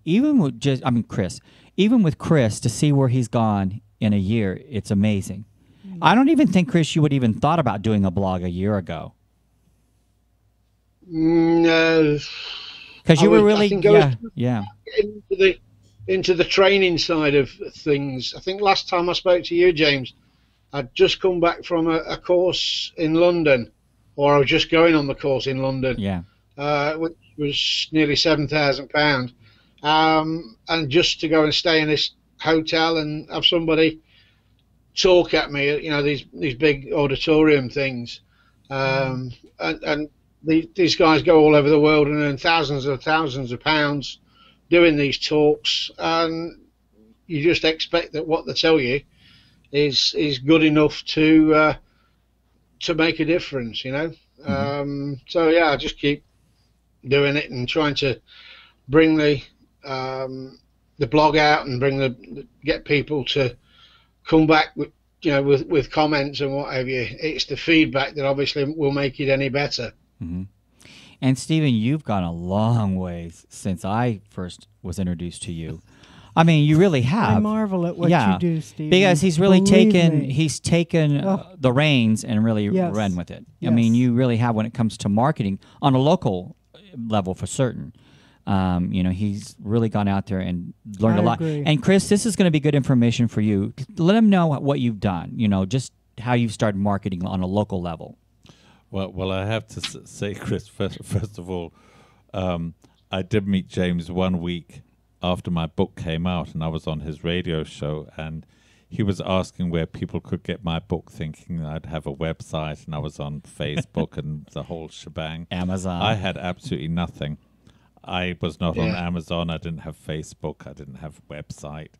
Chris, even with Chris, to see where he's gone in a year, it's amazing. I don't even think, Chris, you would even thought about doing a blog a year ago. No. Because you were really, into the training side of things. I think last time I spoke to you, James, I'd just come back from a course in London, or I was just going on the course in London. Yeah. Which was nearly £7,000, and just to go and stay in this hotel and have somebody talk at me, these big auditorium things, and these guys go all over the world and earn thousands of pounds doing these talks, and you just expect that what they tell you is good enough to make a difference, So yeah, I just keep doing it and trying to bring the blog out and get people to come back with comments and what have you. It's the feedback that obviously will make it any better. Mm-hmm. And Stephen, you've gone a long ways since I first was introduced to you. I mean, you really have. I marvel at what you do, Stephen. Because he's really taken Oh. the reins and really run with it. Yes. I mean, you really have when it comes to marketing on a local level for certain. He's really gone out there and learned a lot. Agree. And Chris, this is going to be good information for you. Let them know what you've done, just how you've started marketing on a local level. Well, I have to say, Chris, first of all, I did meet James 1 week after my book came out, and I was on his radio show, and he was asking where people could get my book, thinking I'd have a website, and I was on Facebook and the whole shebang. Amazon. I had absolutely nothing. I was not on Amazon. I didn't have Facebook. I didn't have a website.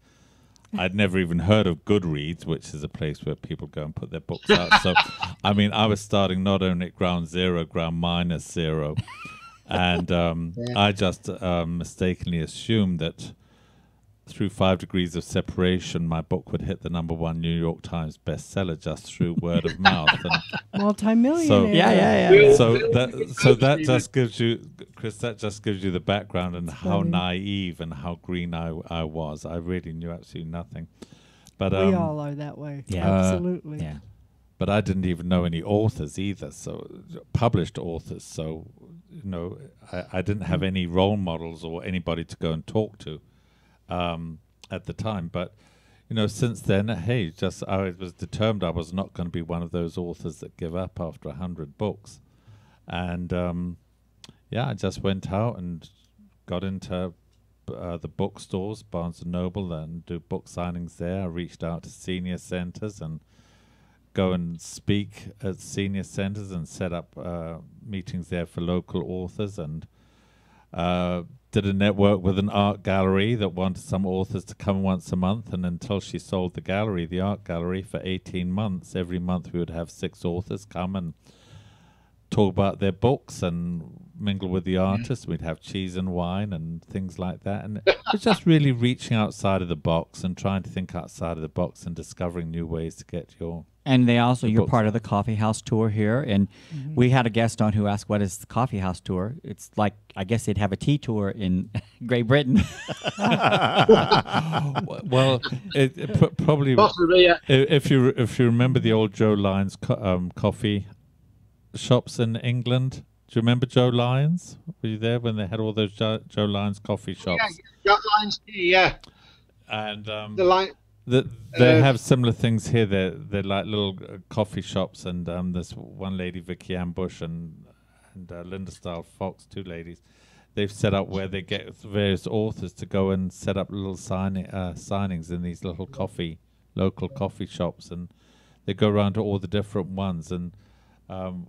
I'd never even heard of Goodreads, which is a place where people go and put their books out. So, I mean, I was starting not only at ground zero, ground minus zero. And I just mistakenly assumed that through 5 degrees of separation, my book would hit the #1 New York Times bestseller just through word of mouth. And multimillionaire. so, yeah. So that just gives you, Chris, that just gives you the background and how naive and how green I was. I really knew absolutely nothing. But we all are that way. Yeah. Absolutely. Yeah. But I didn't even know any authors either, so published authors. So, I didn't have any role models or anybody to go and talk to at the time. But, since then, hey, I was determined I was not going to be one of those authors that give up after 100 books. And, I just went out and got into the bookstores, Barnes & Noble, and do book signings there. I reached out to senior centers and go and speak at senior centers and set up meetings there for local authors, and did a network with an art gallery that wanted some authors to come once a month. And until she sold the art gallery, for 18 months, every month we would have 6 authors come and talk about their books and mingle with the artists. We'd have cheese and wine and things like that. And it's just really reaching outside of the box and trying to think outside of the box and discovering new ways to get your And they also, The you're books part of are. the Coffeehouse Tour here, and we had a guest on who asked, "What is the Coffeehouse Tour?" It's like, I guess they'd have a tea tour in Great Britain. Well, probably Possibly, yeah. if you remember the old Joe Lyons coffee shops in England. Do you remember Joe Lyons? Were you there when they had all those Joe Lyons coffee Yeah, shops? got lines here, yeah. And The line. they Uh, have similar things here. They're like little coffee shops, and there's one lady, Vicky Ann Bush, and Linda Style Fox, two ladies. They've set up where they get various authors to go and set up little signings in these little local coffee shops, and they go around to all the different ones. And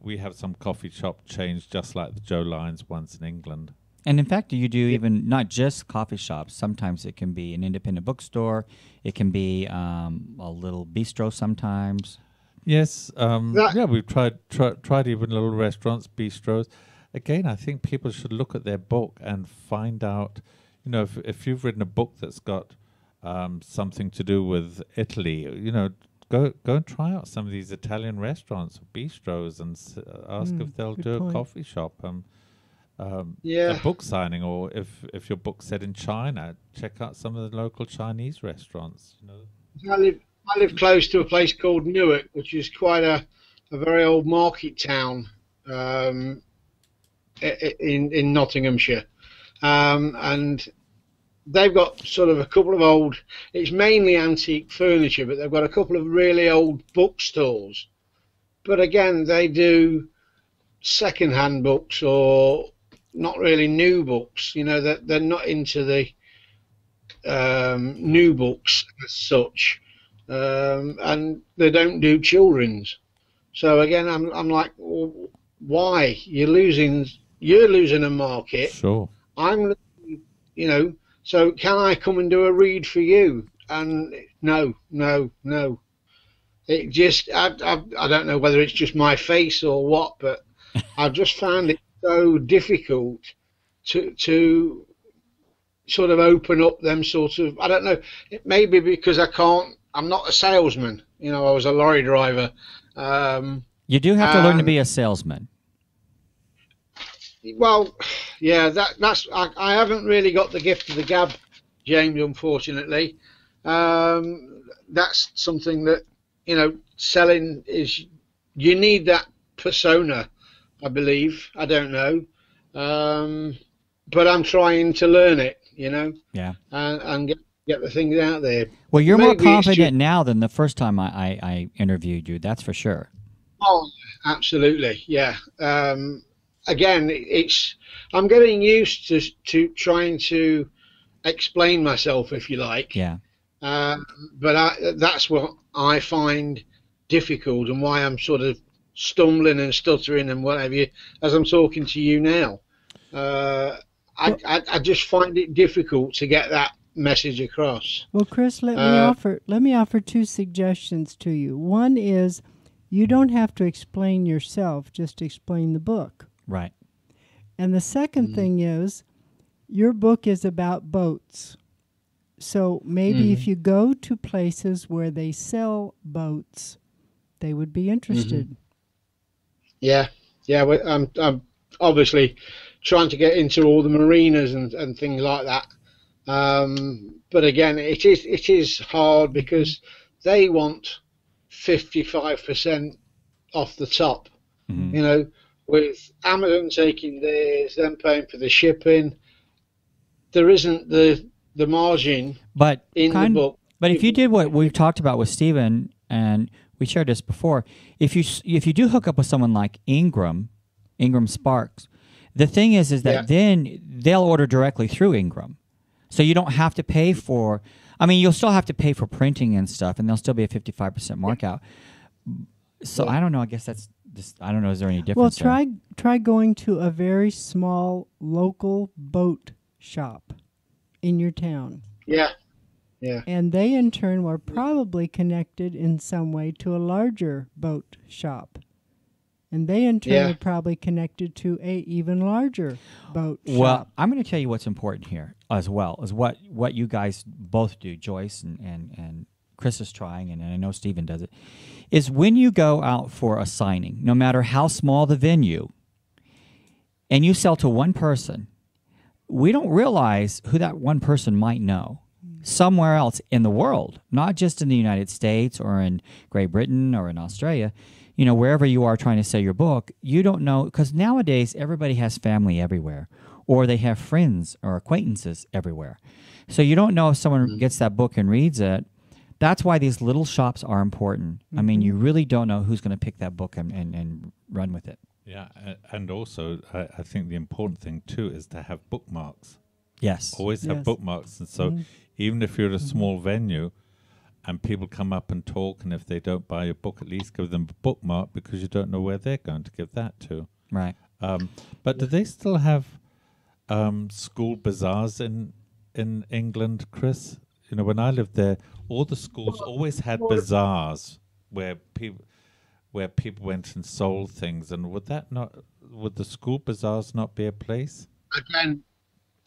we have some coffee shop chains just like the Joe Lyons ones in England. And in fact, you do even not just coffee shops. Sometimes it can be an independent bookstore. It can be a little bistro sometimes. Yes, yeah, we've tried even little restaurants, bistros. Again, I think people should look at their book and find out, if you've written a book that's got something to do with Italy, go and try out some of these Italian restaurants, bistros, and ask if they'll good do point. a coffee shop. Yeah. A book signing, or if your book's set in China, check out some of the local Chinese restaurants. I live close to a place called Newark, which is quite a very old market town in Nottinghamshire, and they've got sort of a couple of old. It's mainly antique furniture, but they've got a couple of really old bookstores. But again, they do second-hand books or not really new books. They're not into the new books as such, and they don't do children's. So again, I'm like, well, why? You're losing a market. Sure. I'm, so can I come and do a read for you? And no. It just, I don't know whether it's just my face or what, but I just found it so difficult to sort of open up them sort of, I don't know, it may be because I'm not a salesman. I was a lorry driver. You do have to learn to be a salesman. Well, yeah, that's I haven't really got the gift of the gab, James, unfortunately. That's something that, selling is, you need that persona, I believe. I don't know. But I'm trying to learn it, Yeah. and get the things out there. Well, you're more Maybe it's confident now than the first time I interviewed you. That's for sure. Oh, absolutely, yeah. Again, I'm getting used to trying to explain myself, if you like. Yeah. But that's what I find difficult, and why I'm sort of stumbling and stuttering and whatever as I'm talking to you now. I just find it difficult to get that message across. Well, Chris, let me offer two suggestions to you. One is, you don't have to explain yourself; just explain the book. Right. And the second thing is, your book is about boats. So maybe if you go to places where they sell boats, they would be interested. Yeah. I'm obviously trying to get into all the marinas and things like that. But again, it is hard because they want 55% off the top. With Amazon taking theirs, them paying for the shipping, there isn't the margin in the book. But if you did what we've talked about with Stephen, and we shared this before, if you do hook up with someone like Ingram Sparks, the thing is that then they'll order directly through Ingram. So you don't have to pay for, you'll still have to pay for printing and stuff, and there'll still be a 55% markup. So I don't know, I guess that's just, I don't know, is there any difference Well, try going to a very small local boat shop in your town. Yeah. And they in turn were probably connected in some way to a larger boat shop. And they in turn are probably connected to a even larger boat shop. Well, I'm going to tell you what's important here as well, is what you guys both do, Joyce and Chris is trying, and I know Stephen does it, is when you go out for a signing, no matter how small the venue, and you sell to one person, we don't realize who that one person might know somewhere else in the world, not just in the United States or in Great Britain or in Australia. You know, wherever you are trying to sell your book, you don't know, because nowadays everybody has family everywhere, or they have friends or acquaintances everywhere. So you don't know if someone gets that book and reads it. That's why these little shops are important. I mean, you really don't know who's going to pick that book and run with it. Yeah, and also I think the important thing too is to have bookmarks. Yes. Always have bookmarks. And so even if you're at a small venue and people come up and talk, and if they don't buy your book, at least give them a bookmark, because you don't know where they're going to give that to. Right. But do they still have school bazaars in England, Chris? You know, when I lived there, all the schools always had bazaars where people went and sold things. And would the school bazaars not be a place? Again,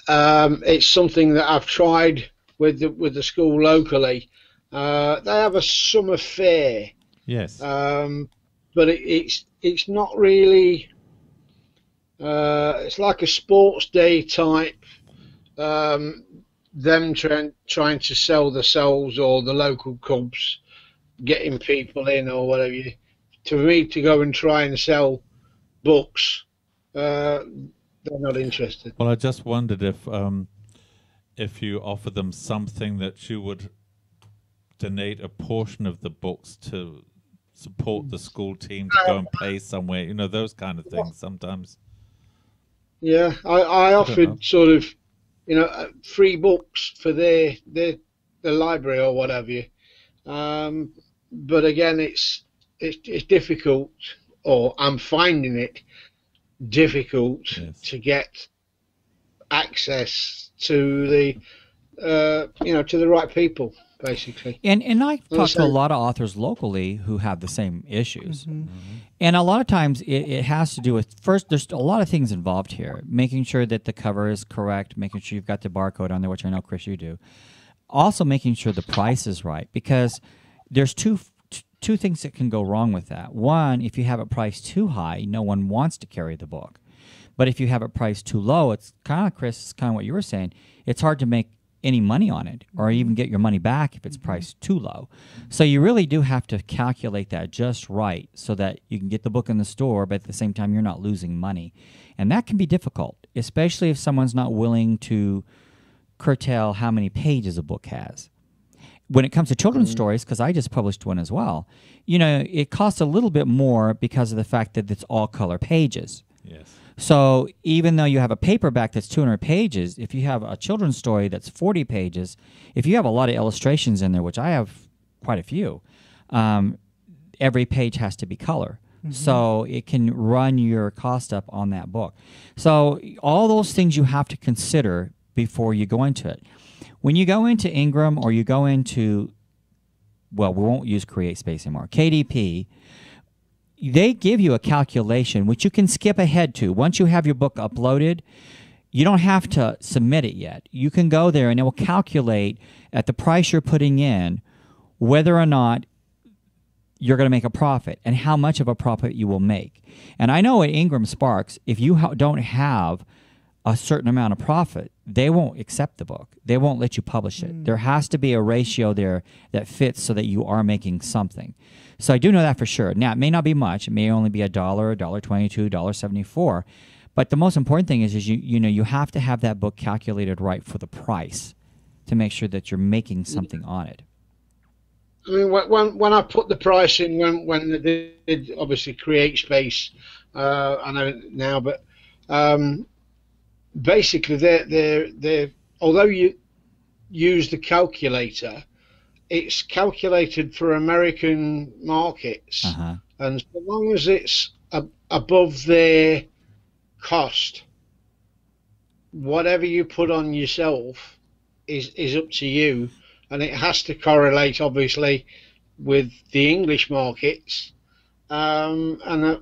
it's something that I've tried with the school locally. They have a summer fair. Yes. But it's not really. It's like a sports day type. Them trying to sell themselves, or the local clubs getting people in, or whatever. To me, to go and try and sell books, they're not interested. Well, I just wondered if you offer them something that you would donate a portion of the books to support the school team to go and play somewhere. You know, those kind of things sometimes. Yeah, I offered sort of, you know, free books for their library or whatever. But again, it's difficult, or I'm finding it difficult to get access to the to the right people, basically. And I talk to a lot of authors locally who have the same issues. And a lot of times it has to do with, first, there's a lot of things involved here. Making sure that the cover is correct, making sure you've got the barcode on there, which I know, Chris, you do. Also making sure the price is right, because there's two things that can go wrong with that. One, if you have it priced too high, no one wants to carry the book. But if you have it priced too low, it's kind of, Chris, it's kind of what you were saying. It's hard to make any money on it, or even get your money back if it's priced too low. So you really do have to calculate that just right, so that you can get the book in the store, but at the same time you're not losing money. And that can be difficult, especially if someone's not willing to curtail how many pages a book has. When it comes to children's stories, because I just published one as well, you know, it costs a little bit more because of the fact that it's all color pages. Yes. So even though you have a paperback that's 200 pages, if you have a children's story that's 40 pages, if you have a lot of illustrations in there, which I have quite a few, every page has to be color. So it can run your cost up on that book. So all those things you have to consider before you go into it. When you go into Ingram, or you go into, well, we won't use CreateSpace anymore, KDP, they give you a calculation which you can skip ahead to. Once you have your book uploaded, you don't have to submit it yet. You can go there and it will calculate at the price you're putting in whether or not you're going to make a profit and how much of a profit you will make. And I know at Ingram Sparks, if you don't have a certain amount of profit, they won't accept the book. They won't let you publish it. There has to be a ratio there that fits so that you are making something. So I do know that for sure. Now, it may not be much. It may only be $1, $1.22, $1.74. But the most important thing is you have to have that book calculated right for the price to make sure that you're making something on it. I mean, when I put the price in, when they did obviously CreateSpace, I know now, but basically they're although you use the calculator, it's calculated for American markets, and so long as it's above their cost, whatever you put on yourself is up to you, and it has to correlate obviously with the English markets. And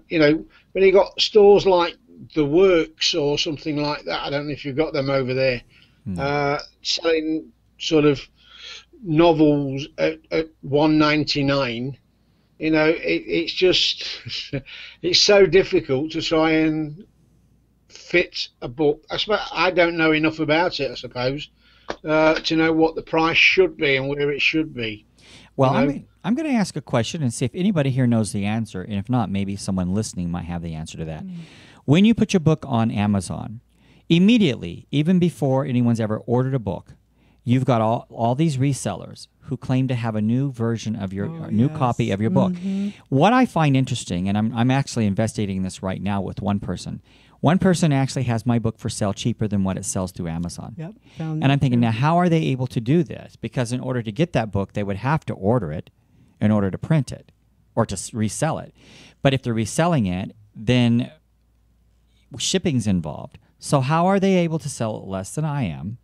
you know, when you got stores like the Works or something like that, I don't know if you've got them over there, selling sort of novels at 1.99. You know, it's just it's so difficult to try and fit a book. I don't know enough about it, I suppose, to know what the price should be and where it should be. Well, You know? I'm going to ask a question and see if anybody here knows the answer, and if not, maybe someone listening might have the answer to that. When you put your book on Amazon, immediately, even before anyone's ever ordered a book, you've got all these resellers who claim to have a new version of your new copy of your book. What I find interesting, and I'm actually investigating this right now with one person. One person actually has my book for sale cheaper than what it sells through Amazon. Yep. And I'm thinking, now, how are they able to do this? Because in order to get that book, they would have to order it in order to print it or to resell it. But if they're reselling it, then shipping's involved. So how are they able to sell it less than I am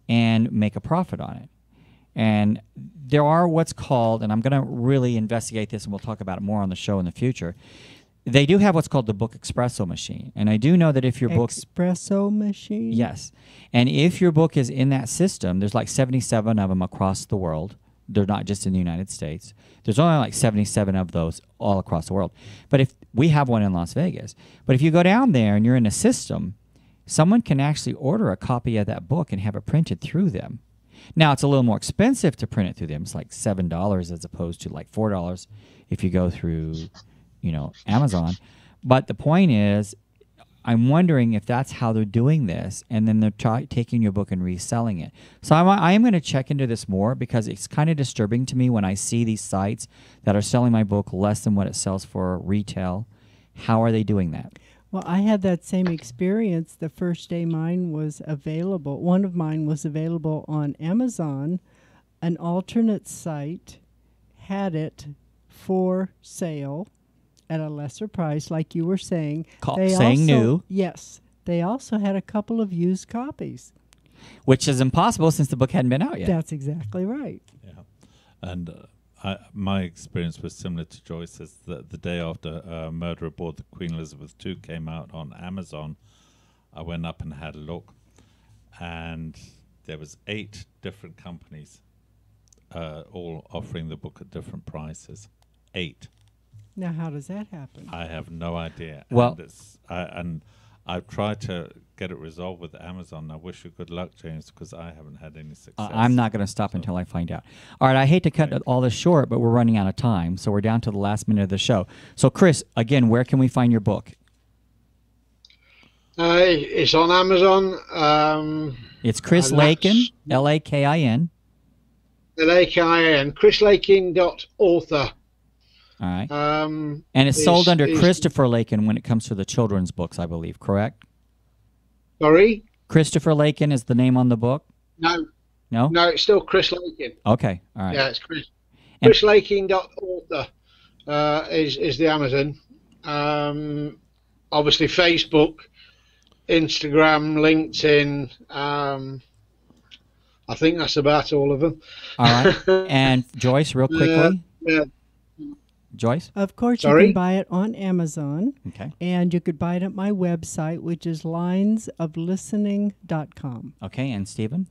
and make a profit on it? And there are what's called, and I'm going to really investigate this, and we'll talk about it more on the show in the future. They do have what's called the book espresso machine. And I do know that if your book... Espresso machine? Yes. And if your book is in that system, there's like 77 of them across the world. They're not just in the United States. There's only like 77 of those all across the world. But if we have one in Las Vegas. But if you go down there and you're in a system, someone can actually order a copy of that book and have it printed through them. Now, it's a little more expensive to print it through them. It's like $7 as opposed to like $4 if you go through... Amazon. But the point is, I'm wondering if that's how they're doing this, and then they're taking your book and reselling it. So I am going to check into this more, because it's kind of disturbing to me when I see these sites that are selling my book less than what it sells for retail. How are they doing that? Well, I had that same experience the first day mine was available. One of mine was available on Amazon. An alternate site had it for sale at a lesser price, like you were saying. New. Yes. They also had a couple of used copies. Which is impossible since the book hadn't been out yet. That's exactly right. Yeah. And my experience was similar to Joyce's. The day after Murder Aboard the Queen Elizabeth II came out on Amazon, I went up and had a look. And there was 8 different companies all offering the book at different prices. 8. Now, how does that happen? I have no idea. Well, and I've tried to get it resolved with Amazon. I wish you good luck, James, because I haven't had any success. I'm not going to stop until I find out. All right, I hate to cut all this short, but we're running out of time, so we're down to the last minute of the show. So, Chris, again, where can we find your book? It's on Amazon. It's Chris Lakin, Lakin. Lakin, chrislakin.author. All right. And it's sold under Christopher Lakin when it comes to the children's books, I believe, correct? Sorry? Christopher Lakin is the name on the book? No. No? No, it's still Chris Lakin. Okay, all right. Yeah, it's Chris. chrislakin.author is the Amazon. Obviously, Facebook, Instagram, LinkedIn. I think that's about all of them. All right. And Joyce, real quickly. Joyce? Of course, Sorry? you can buy it on Amazon. Okay. And you could buy it at my website, which is linesoflistening.com. Okay, and Stephen?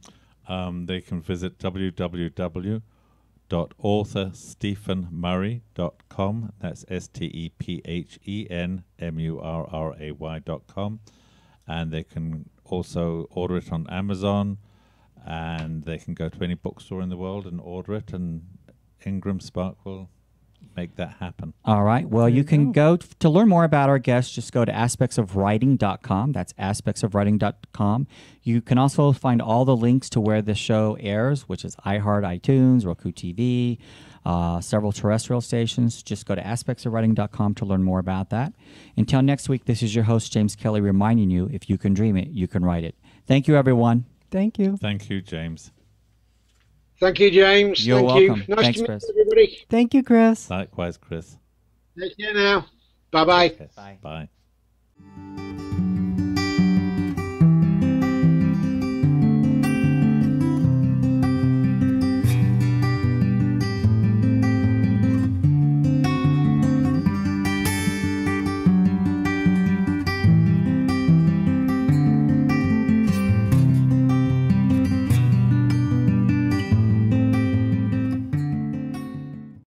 They can visit www.authorstephenmurray.com. That's STEPHENMURRAY.com. And they can also order it on Amazon, and they can go to any bookstore in the world and order it, and Ingram Spark will make that happen. All right. Well, you can go to learn more about our guests. Just go to aspectsofwriting.com. That's aspectsofwriting.com. You can also find all the links to where the show airs, which is iHeart, iTunes, Roku TV, several terrestrial stations. Just go to aspectsofwriting.com to learn more about that. Until next week, this is your host, James Kelly, reminding you, if you can dream it, you can write it. Thank you, everyone. Thank you. Thank you, James. Thank you, James. You're welcome. Nice Thanks, to meet Chris. everybody. Thank you, Chris. Likewise, Chris. Take care now. Bye-bye. Okay. Bye.